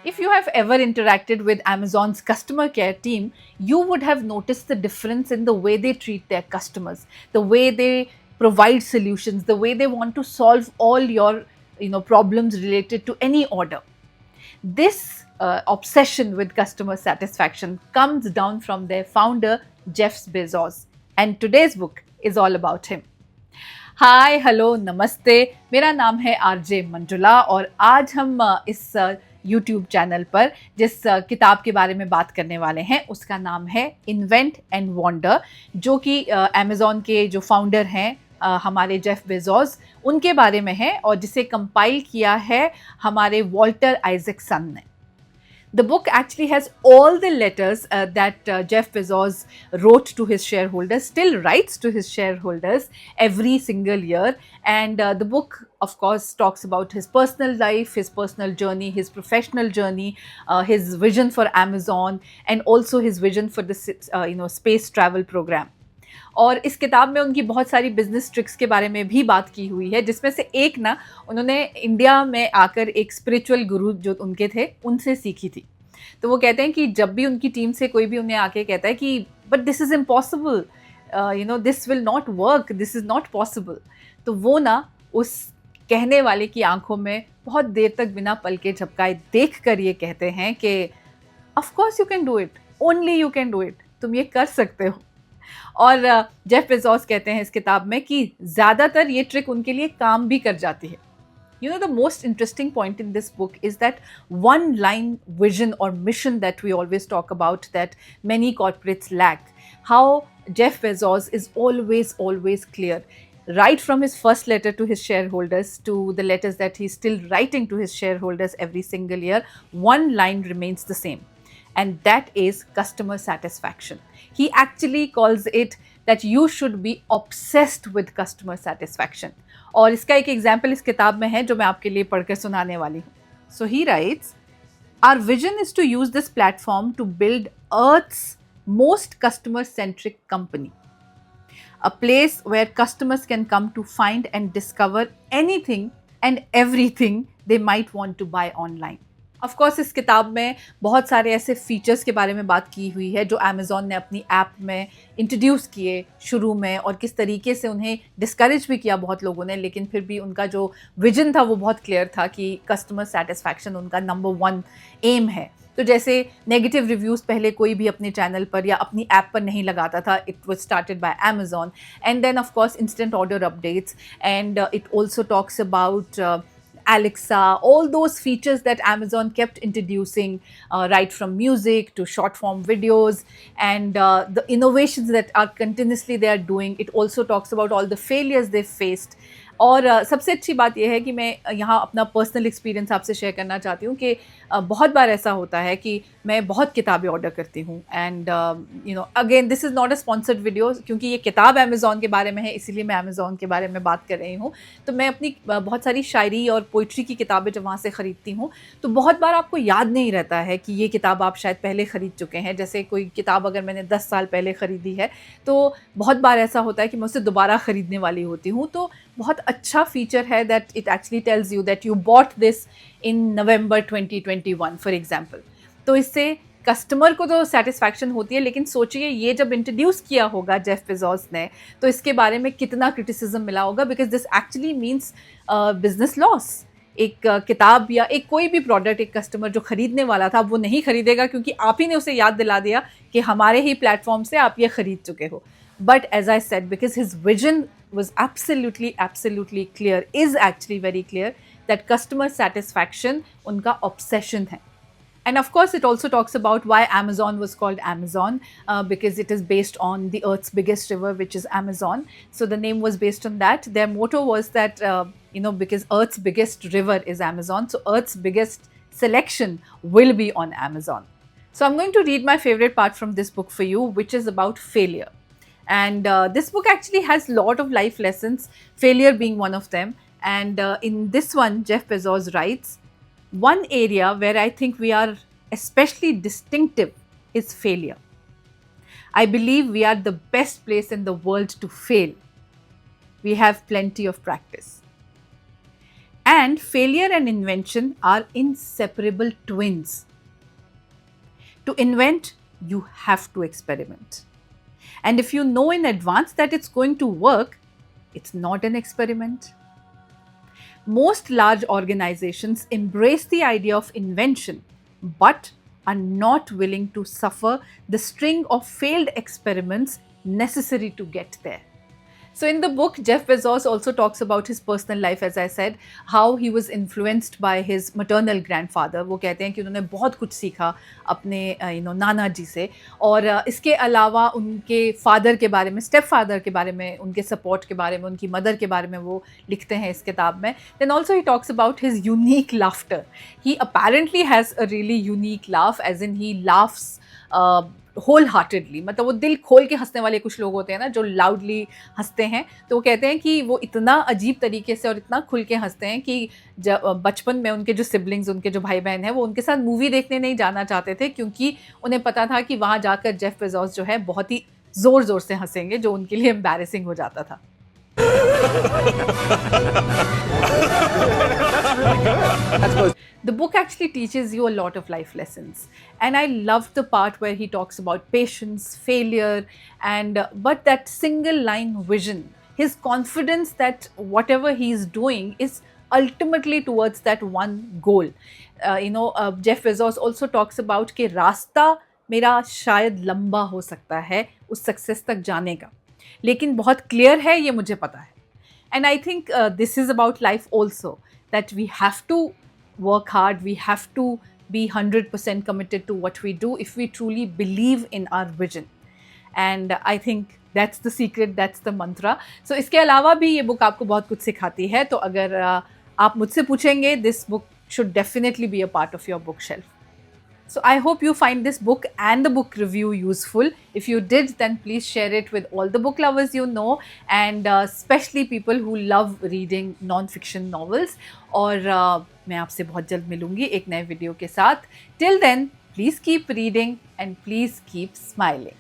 If you have ever interacted with Amazon's customer care team, you would have noticed the difference in the way they treat their customers, the way they provide solutions, the way they want to solve all your problems related to any order. This obsession with customer satisfaction comes down from their founder, Jeff Bezos, and today's book is all about him. Hi hello नमस्ते, मेरा नाम है RJ Manjula और आज हम इस YouTube channel पर जिस किताब के बारे में बात करने वाले हैं उसका नाम है इन्वेंट एंड वंडर, जो कि अमेज़ॉन के जो फाउंडर हैं हमारे जेफ बेजोस उनके बारे में है और जिसे कंपाइल किया है हमारे वॉल्टर आइजकसन ने. The book actually has all the letters that Jeff Bezos wrote to his shareholders, still writes to his shareholders every single year. And the book, of course, talks about his personal life, his personal journey, his professional journey, his vision for Amazon, and also his vision for the space travel program. और इस किताब में उनकी बहुत सारी business tricks के बारे में भी बात की हुई है, जिसमें से एक ना उन्होंने इंडिया में आकर एक स्पिरिचुअल गुरु जो उनके थे उनसे सीखी थी. तो वो कहते हैं कि जब भी उनकी टीम से कोई भी उन्हें आके कहता है कि but this is impossible, this will not work, this is not possible, तो वो ना उस कहने वाले की आंखों में बहुत देर तक बिना पलके झपकाए देख कर ये कहते हैं कि of course you can do it, only you can do it, तुम ये कर सकते हो. और जेफ बेजोस कहते हैं इस किताब में कि ज़्यादातर ये ट्रिक उनके लिए काम भी कर जाती है. The most interesting point in this book is that one line vision or mission that we always talk about that many corporates lack. How Jeff Bezos is always clear. Right from his first letter to his shareholders to the letters that he's still writing to his shareholders every single year, one line remains the same. And that is customer satisfaction. He actually calls it that you should be obsessed with customer satisfaction. और इसका एक example इस किताब में है जो मैं आपके लिए पढ़कर सुनाने वाली हूँ. So he writes, our vision is to use this platform to build Earth's most customer-centric company. A place where customers can come to find and discover anything and everything they might want to buy online. Of course इस किताब में बहुत सारे ऐसे features के बारे में बात की हुई है जो अमेज़ॉन ने अपनी ऐप में इंट्रोड्यूस किए शुरू में और किस तरीके से उन्हें डिस्करेज भी किया बहुत लोगों ने, लेकिन फिर भी उनका जो विजन था वो बहुत क्लियर था कि कस्टमर सेटिस्फैक्शन उनका नंबर 1 एम है. तो जैसे नेगेटिव रिव्यूज़ पहले कोई भी अपने चैनल पर या अपनी ऐप पर नहीं लगाता था. It was started by Amazon and then of course instant order updates and it also talks about Alexa, all those features that Amazon kept introducing, right from music to short form videos and the innovations that are continuously they are doing. It also talks about all the failures they faced. और सबसे अच्छी बात यह है कि मैं यहाँ अपना पर्सनल एक्सपीरियंस आपसे शेयर करना चाहती हूँ कि बहुत बार ऐसा होता है कि मैं बहुत किताबें ऑर्डर करती हूँ and again this is not a sponsored video, क्योंकि ये किताब अमेज़ॉन के बारे में है इसीलिए मैं अमेज़ॉन के बारे में बात कर रही हूँ. तो मैं अपनी बहुत सारी शायरी और पोइट्री की किताबें जब वहाँ से ख़रीदती हूँ तो बहुत बार आपको याद नहीं रहता है कि ये किताब आप शायद पहले ख़रीद चुके हैं. जैसे कोई किताब अगर मैंने 10 साल पहले ख़रीदी है तो बहुत बार ऐसा होता है कि मैं उसे दोबारा ख़रीदने वाली होती हूँ. तो बहुत अच्छा फीचर है that it actually tells you that you bought this in November 2021 for example. तो इससे कस्टमर को तो सेटिस्फैक्शन होती है, लेकिन सोचिए ये जब इंट्रोड्यूस किया होगा जेफ बेजोस ने तो इसके बारे में कितना क्रिटिसिज्म मिला होगा, because this actually means business loss. एक किताब या एक कोई भी प्रोडक्ट एक कस्टमर जो खरीदने वाला था वो नहीं खरीदेगा क्योंकि आप ही ने उसे याद दिला दिया कि हमारे ही प्लेटफॉर्म से आप ये खरीद चुके हो. But as I said, because his vision was absolutely clear, is actually very clear, that customer satisfaction unka obsession hai. And of course, it also talks about why Amazon was called Amazon, because it is based on the Earth's biggest river, which is Amazon. So the name was based on that. Their motto was that, because Earth's biggest river is Amazon, so Earth's biggest selection will be on Amazon. So I'm going to read my favorite part from this book for you, which is about failure. And this book actually has a lot of life lessons, failure being one of them. And in this one, Jeff Bezos writes, one area where I think we are especially distinctive is failure. I believe we are the best place in the world to fail. We have plenty of practice. And failure and invention are inseparable twins. To invent, you have to experiment. And if you know in advance that it's going to work, it's not an experiment. Most large organizations embrace the idea of invention, but are not willing to suffer the string of failed experiments necessary to get there. So, in the book, Jeff Bezos also talks about his personal life, as I said, how he was influenced by his maternal grandfather. वो कहते हैं कि उन्होंने बहुत कुछ सीखा अपने नाना जी से, और इसके अलावा उनके फादर के बारे में, स्टेप फादर के बारे में, उनके सपोर्ट के बारे में, उनकी मदर के बारे में वो लिखते हैं इस किताब में. Then also he talks about his unique laughter. He apparently has a really unique laugh, as in he laughs wholeheartedly. मतलब वो दिल खोल के हंसने वाले कुछ लोग होते हैं ना, जो लाउडली हंसते हैं. तो वो कहते हैं कि वो इतना अजीब तरीके से और इतना खुल के हंसते हैं कि जब बचपन में उनके जो सिबलिंग्स, उनके जो भाई बहन हैं, वो उनके साथ मूवी देखने नहीं जाना चाहते थे, क्योंकि उन्हें पता था कि वहाँ जाकर जेफ बेजोस जो है बहुत ही ज़ोर ज़ोर से हंसेंगे, जो उनके लिए एम्बैरेसिंग हो जाता था. The book actually teaches you a lot of life lessons, and I loved the part where he talks about patience, failure, and but that single line vision, his confidence that whatever he is doing is ultimately towards that one goal. Jeff Bezos also talks about कि रास्ता मेरा शायद लंबा हो सकता है उस success तक जाने का, लेकिन बहुत क्लियर है, ये मुझे पता है. And I think this is about life also, that we have to work hard, we have to be 100% committed to what we do if we truly believe in our vision. And I think that's the secret, that's the mantra. So इसके अलावा भी ये book आपको बहुत कुछ सिखाती है. तो अगर आप मुझसे पूछेंगे, this book should definitely be a part of your bookshelf. So I hope you find this book and the book review useful. If you did, then please share it with all the book lovers you know, and especially people who love reading non-fiction novels. और मैं आपसे बहुत जल्द मिलूंगी एक नए video के साथ. Till then, please keep reading and please keep smiling.